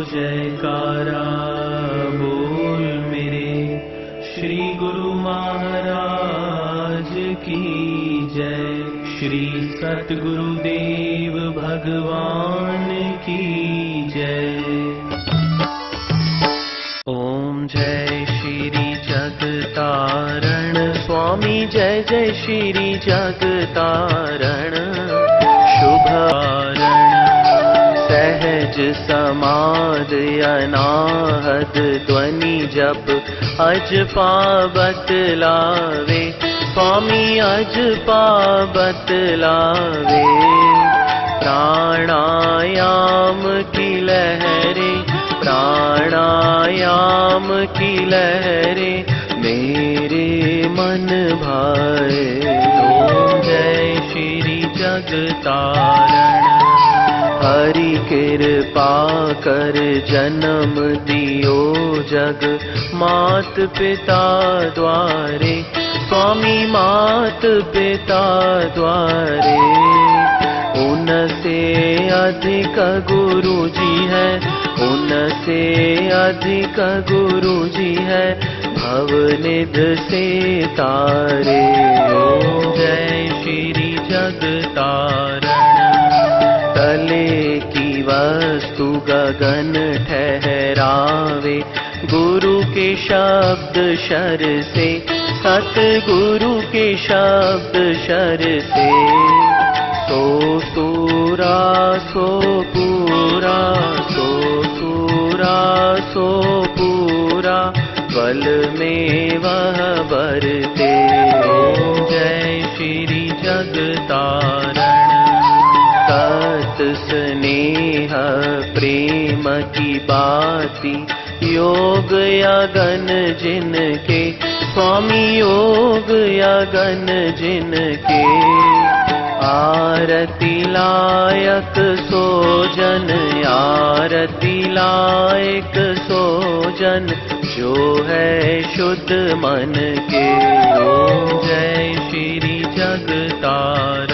जयकारा बोल मेरे श्री गुरु महाराज की जय। श्री सतगुरुदेव भगवान की जय। ओम जय श्री जगतारण स्वामी जय जय श्री जगतारण। शुभारण सहज समाधि अनाहत ध्वनि जप अज पावत लावे स्वामी अज पावत लावे। प्राणायाम की लहरें प्राणायाम की लहरें मेरे मन भाए। ओम जय श्री जगतारण। हरि कृपा कर जन्म दियो जग मात पिता द्वारे स्वामी मात पिता द्वारे। उनसे अधिक गुरु जी है उनसे अधिक गुरु जी है भवनिध से तारे। ओम जय श्री जगतारण। तले की वस्तु गगन ठहरावे गुरु के शब्द शर से सतगुरु के शब्द शर से। सो सूरा सो पूरा सो सूरा सो पूरा बल में वह बरते। ओम जय श्री जगतारण। सत स्नेह प्रेम की बाती योग यगन जिनके स्वामी योग यगन जिनके। आरती लायक सोजन आरती लायक सोजन जो है शुद्ध मन के। ओम जय श्री जगतारण।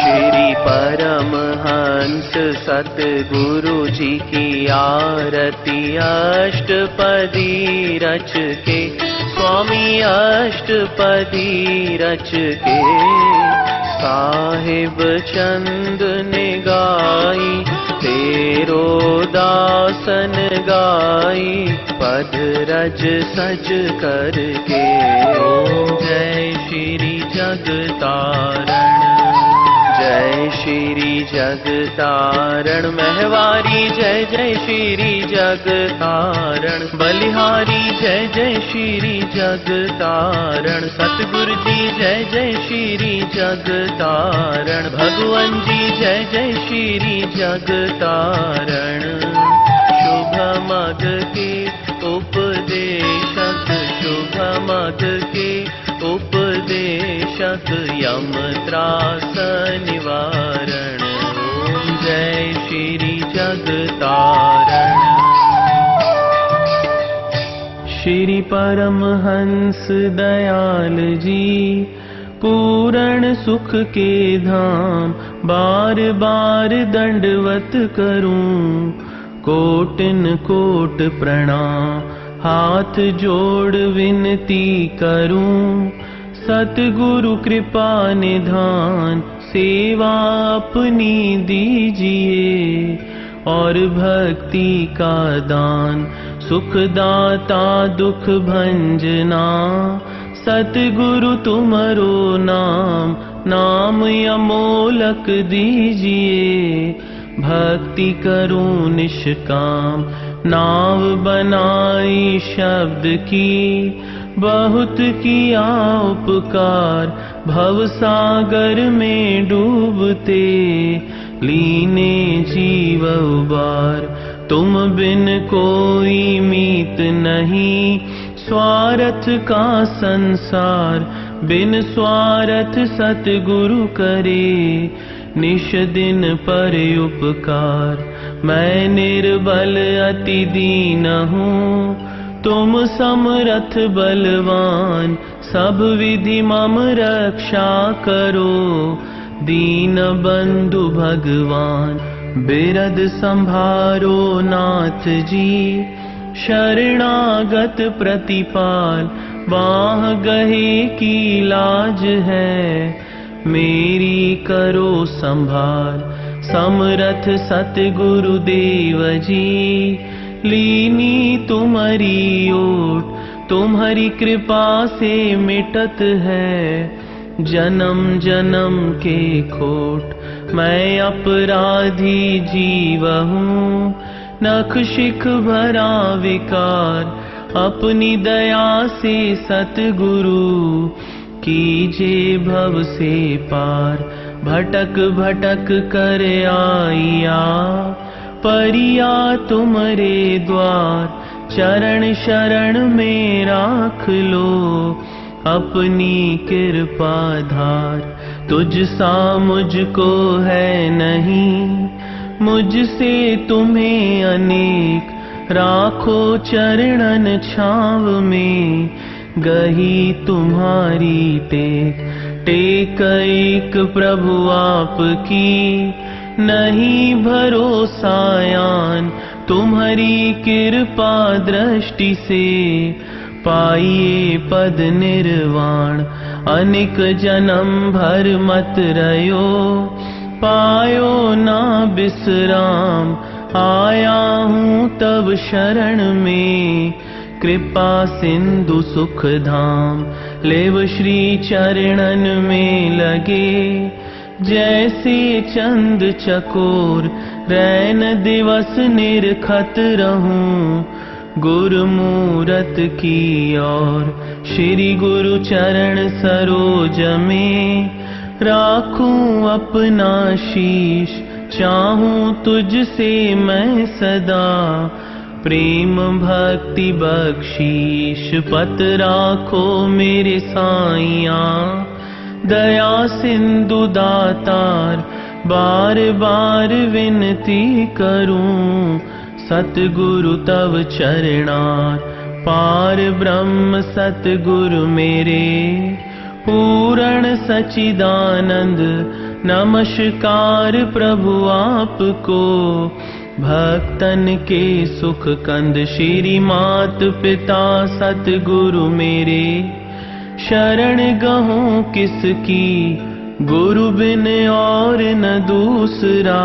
श्री परमहंस सतगुरु जी की आरती अष्टपदी रच के स्वामी अष्टपदी रच के। साहिब चंद ने गाई तेरो दासन गाई पद रज सज करके। ओम जय श्री जगतारण। जय श्री जगतारण। महवारी जय जय श्री जगतारण। बलिहारी जय जय श्री जगतारण। सतगुरु जी जय जय श्री जगतारण। भगवान जी जय जय श्री जगतारण। शुभ मग के उपदेशक शुभ मग के उपदेशक यम त्रास निवारण। ओम जय श्री जगतारण। श्री परमहंस दयाल जी पूर्ण सुख के धाम बार बार दंडवत करूं कोटिन कोट प्रणाम हाथ जोड़ विनती करूं। सतगुरु कृपा निधान सेवा अपनी दीजिए और भक्ति का दान सुखदाता दुख भंजना। सतगुरु तुमरो नाम नाम अमोलक दीजिए। भक्ति करूं निष्काम नाव बनाई शब्द की बहुत किया उपकार भव सागर में डूबते लीने जीव उबार। तुम बिन कोई मीत नहीं स्वार्थ का संसार बिन स्वार्थ सतगुरु करे निश दिन पर उपकार। मैं निर्बल अति दीन हूँ तुम समरथ बलवान सब विधि मम रक्षा करो दीन बंधु भगवान। बिरद संभारो नाथ जी, शरणागत प्रतिपाल, बाह गहे की लाज है, मेरी करो संभाल। समरथ सतगुरुदेव जी, लीनी तुम्हारी ओट, तुम्हारी कृपा से मिटत है, जन्म जन्म के खोट। मैं अपराधी जीव हूँ, नख शिख भरा विकार, अपनी दया से सतगुरु, कीजे भव से पार। भटक भटक कर आइया, परिया तुमरे द्वार, चरण शरण में राख लो, अपनी कृपा धार। तुझ सा मुझको है नहीं, मुझसे तुम्हें अनेक, राखो चरणन छाव में, गही तुम्हारी टेक। टेक एक प्रभु आपकी, नहीं भरोसायान, तुम्हारी कृपा दृष्टि से, पाइए पद निर्वाण। अनेक जन्म भर मत रयो, पायो ना विश्राम, आया हूँ तब शरण में, कृपा सिंधु सुख धाम। लेव श्री चरणन में लगे, जैसे चंद चकोर, रैन दिवस निरखत रहूं, गुरु मूरत की ओर। श्री गुरु चरण सरोज में, राखूं अपना शीश, चाहूं तुझसे मैं सदा, प्रेम भक्ति बख्शीश। पत राखो मेरे साइया, दया सिंधु दातार, बार बार विनती करूं, सतगुरु तव चरणार। पार ब्रह्म सतगुरु मेरे, पूर्ण सच्चिदानंद, नमस्कार प्रभु आपको, भक्तन के सुख कंद। श्री मात पिता सतगुरु मेरे, शरण गहूँ किसकी, गुरु बिन और न दूसरा,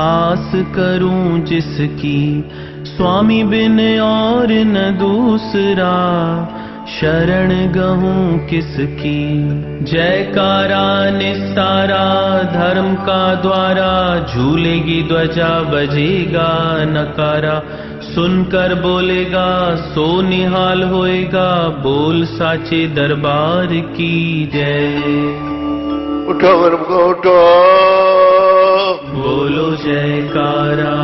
आस करूं जिसकी, स्वामी बिन और न दूसरा, शरण गहूँ किसकी। जयकारा निस्तारा धर्म का द्वारा, झूलेगी ध्वजा बजेगा नकारा, सुनकर बोलेगा सो निहाल होएगा, बोल साचे दरबार की जय। उठो वर्म को उठो, बोलो जयकारा,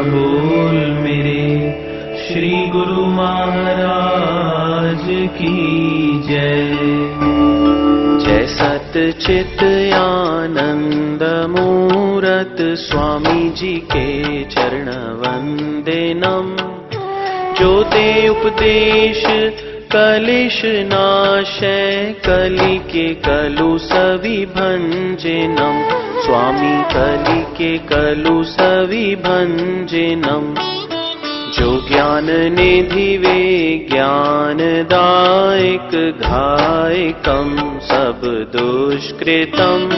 बोल मेरे श्री गुरु महाराज की जय। जय सत चित आनंद मूरत, स्वामी जी के चरण वंदे नम। जो दे उपदेश कलिश नाशय, कलि के कलु सवि भंजनम। स्वामी कलि के कलु सवि भंजनम। जो ज्ञान निधि वे ज्ञान दायक, घायकम सब दुष्कृतम।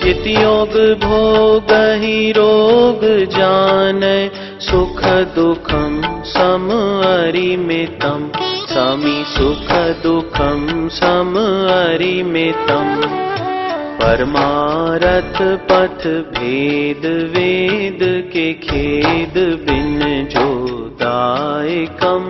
इति योग भोग ही रोग जानै, सुख दुखम सम अरिमितम। स्वामी सुख दुखम सम अरिमितम। परमारथ पथ भेद, वेद के खेद बिन जो दायकम।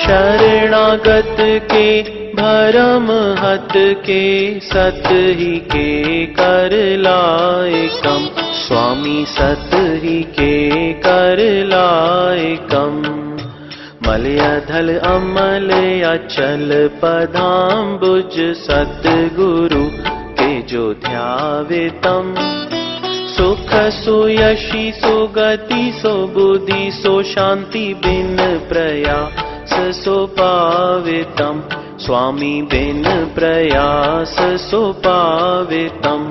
शरणागत के भरम हत के, सत ही के कर लायकम। स्वामी सत ही के कर लायकम। मलयधल अमल अचल पदाम्बुज, सतगुरु के जो ध्यावे तम। सुख सुयशि सुगति सो बुद्धि, सो शांति बिन प्रयास सो पावे तम। स्वामी बिन प्रयास सो पावे तम।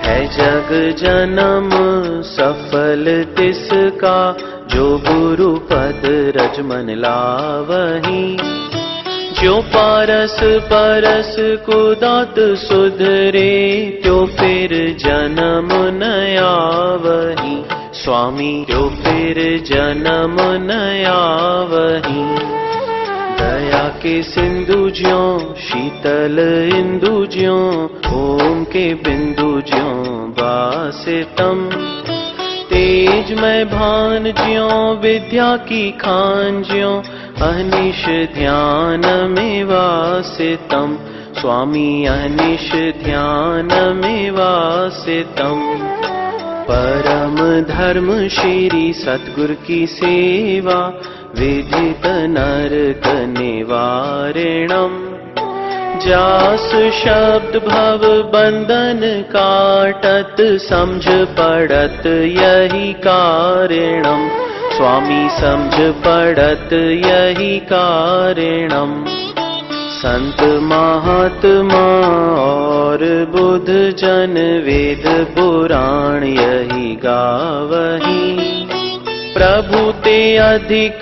है जग जन्म सफल तिसका, जो गुरु पद रज मन लावही। जो पारस परस को दात सुधरे, त्यो फिर जन्म न आवही। स्वामी त्यो फिर जन्म न आवही। दया के सिंधु ज्यों शीतल इंदु ज्यों, ओम के बिंदु ज्यों बासितम। तेज में भान ज्यों विद्या की खान ज्यों, अहनिश ध्यान में वासितम। स्वामी अहनिश ध्यान में वासितम। परम धर्म श्री सतगुर की सेवा, विदित नरक निवारणम। जास शब्द भव बंधन काटत, समझ पड़त यही कारणम। स्वामी समझ पड़त यही कारणम। संत महात्मा और बुद्ध जन, वेद पुराण यही गावही। प्रभु ते अधिक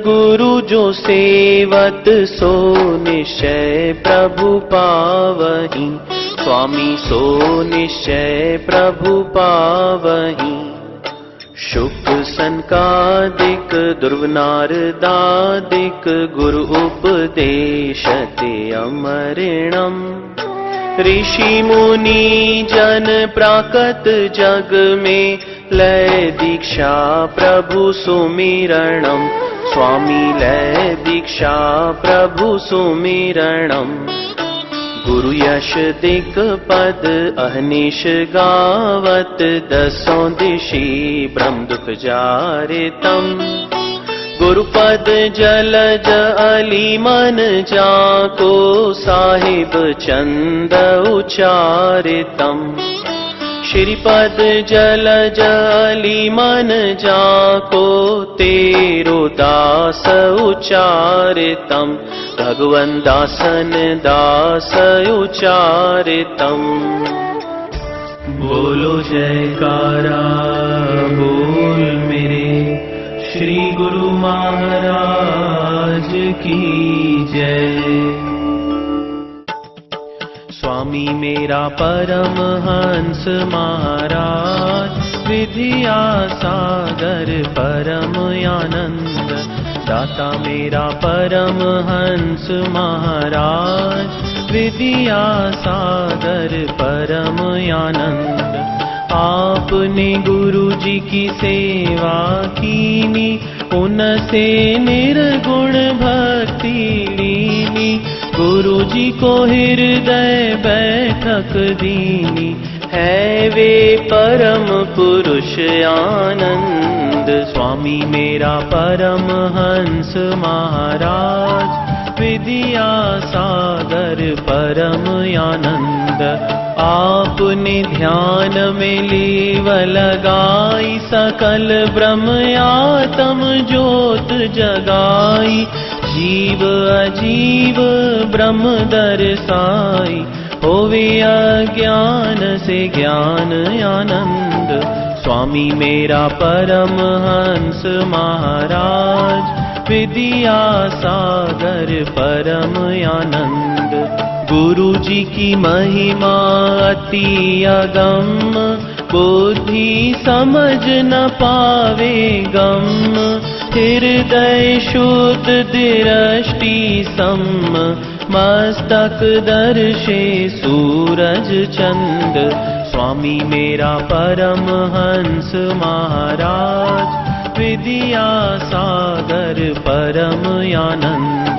गुरु जो सेवत, सो निश्चय प्रभु पावही। स्वामी सो निश्चय प्रभु पावही। शुक सनकादिक दुर्व नारदादिक, गुरु उपदेशते अमरिणम। ऋषि मुनि जन प्राकत जग में, लय दीक्षा प्रभु सुमिरणम। स्वामी लय दीक्षा प्रभु सुमिरणम। गुरु यश दिक पद अहनिश गावत, दसों दिशि ब्रह्म दुख जारितम। गुरुपद जलज अली मन जाको, साहिब चंद उचारितम। श्रीपद जलज अली मन जाको, तेरो दास उचारितम। भगवन दासन दास उचारितम। बोलो जयकारा बोल मेरे श्री गुरु महाराज की जय। स्वामी मेरा परम हंस महाराज, विद्या सागर परम आनंद। दाता मेरा परम हंस महाराज, विद्या सागर परम आनंद। आपने गुरु जी की सेवा कीनी, उनसे निर्गुण भक्ति लीनी। गुरु जी को हृदय बैठक दीनी, है वे परम पुरुष आनंद। स्वामी मेरा परम हंस महाराज, विद्या सागर परम आनंद। आपने ध्यान में लीव लगाई, सकल ब्रह्म आत्म ज्योत जगाई। जीव अजीव ब्रह्म दर्शाई, होवे अज्ञान से ज्ञान आनंद। स्वामी मेरा परम हंस महाराज, विद्या सागर परम आनंद। गुरु जी की महिमा अति अगम, बुद्धि समझ न पावे गम। हृदय शुद्ध दृष्टि सम, मस्तक दर्शे सूरज चंद। स्वामी मेरा परम हंस महाराज, विद्या सागर परम आनंद।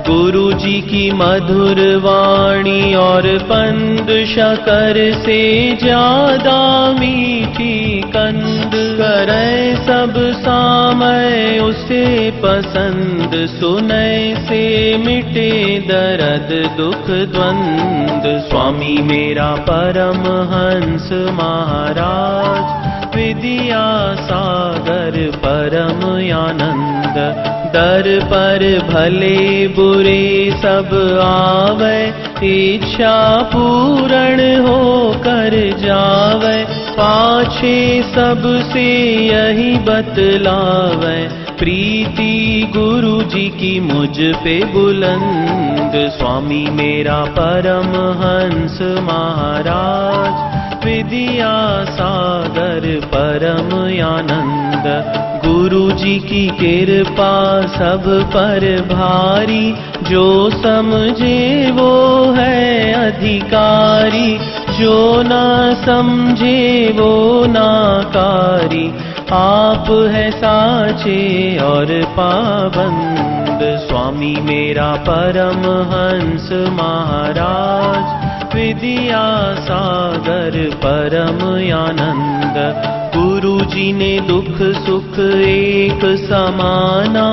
गुरु जी की मधुर वाणी और पंद, शकर से ज्यादा मीठी कंद। करे सब सामय उसे पसंद, सुने से मिटे दर्द दुख द्वंद। स्वामी मेरा परम हंस महाराज, विद्या सागर सागर परम आनंद। दर पर भले बुरे सब आवे, इच्छा पूर्ण हो कर जावे। पाछे सबसे यही बतलावे, प्रीति गुरु जी की मुझ पे बुलंद। स्वामी मेरा परमहंस महाराज, विद्या सागर परम आनंद। गुरु जी की कृपा सब पर भारी, जो समझे वो है अधिकारी। जो ना समझे वो नाकारी, आप है साचे और पाबंद। स्वामी मेरा परमहंस महाराज, विद्या सागर परम आनंद। गुरु जी ने दुख सुख एक समाना,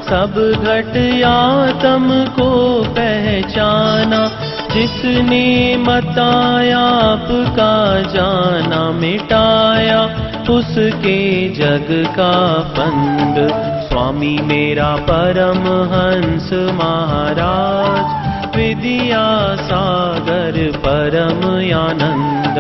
सब घट आत्म को पहचाना। जिसने मताया आपका जाना, मिटाया उसके जग का फंद। स्वामी मेरा परमहंस महाराज, विद्या सागर परम आनंद।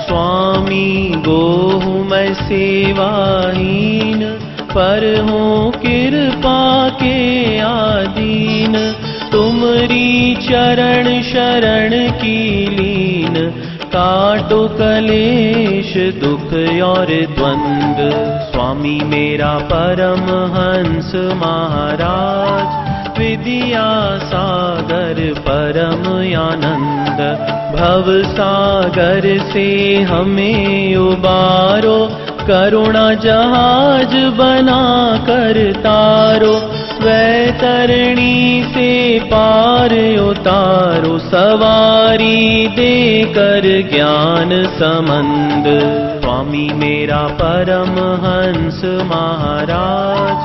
स्वामी गो हूँ मैं सेवाहीन, पर हूँ कृपा के आधीन। तुमरी चरण शरण की लीन, काटो कलेश दुख और द्वंद। स्वामी मेरा परमहंस महाराज, विद्या सागर परम आनंद। भव सागर से हमें उबारो, करुणा जहाज बना कर तारो। वैतरणी से पार उतारो, सवारी देकर ज्ञान समंद। स्वामी मेरा परमहंस महाराज,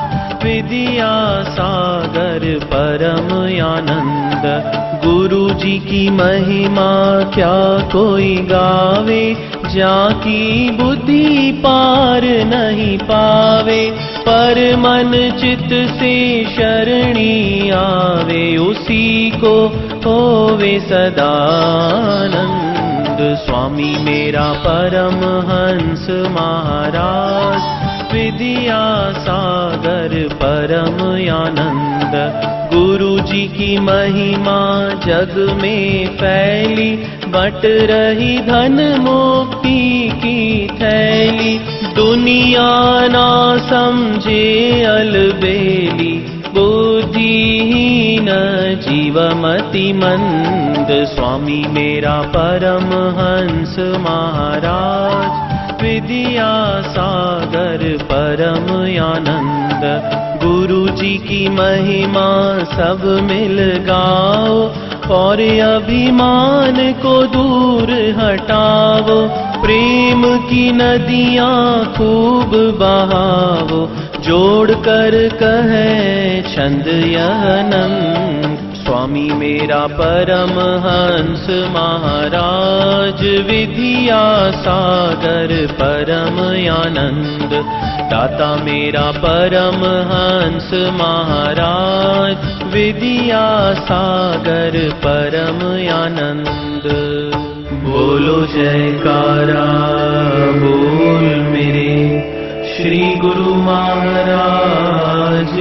विद्या सागर परम आनंद। गुरु जी की महिमा क्या कोई गावे, जाकी बुद्धि पार नहीं पावे। पर मन चित से शरणी आवे, उसी को होवे सदानंद। स्वामी मेरा परमहंस महाराज, विद्या सागर परम आनंद। गुरु जी की महिमा जग में फैली, बट रही धन मुक्ति की थैली। दुनिया ना समझे अलबेली, बुद्धिहीन जीवमति मंद। स्वामी मेरा परमहंस महाराज, विद्या सागर परम आनंद। गुरु जी की महिमा सब मिल गाओ, और अभिमान को दूर हटाओ। प्रेम की नदियाँ खूब बहाओ, जोड़ कर कहे छंद यह नंद। स्वामी मेरा परमहंस महाराज, विद्या सागर परम आनंद। दाता मेरा परमहंस महाराज, विद्या सागर परम आनंद। बोलो जयकारा बोल मेरे श्री गुरु महाराज।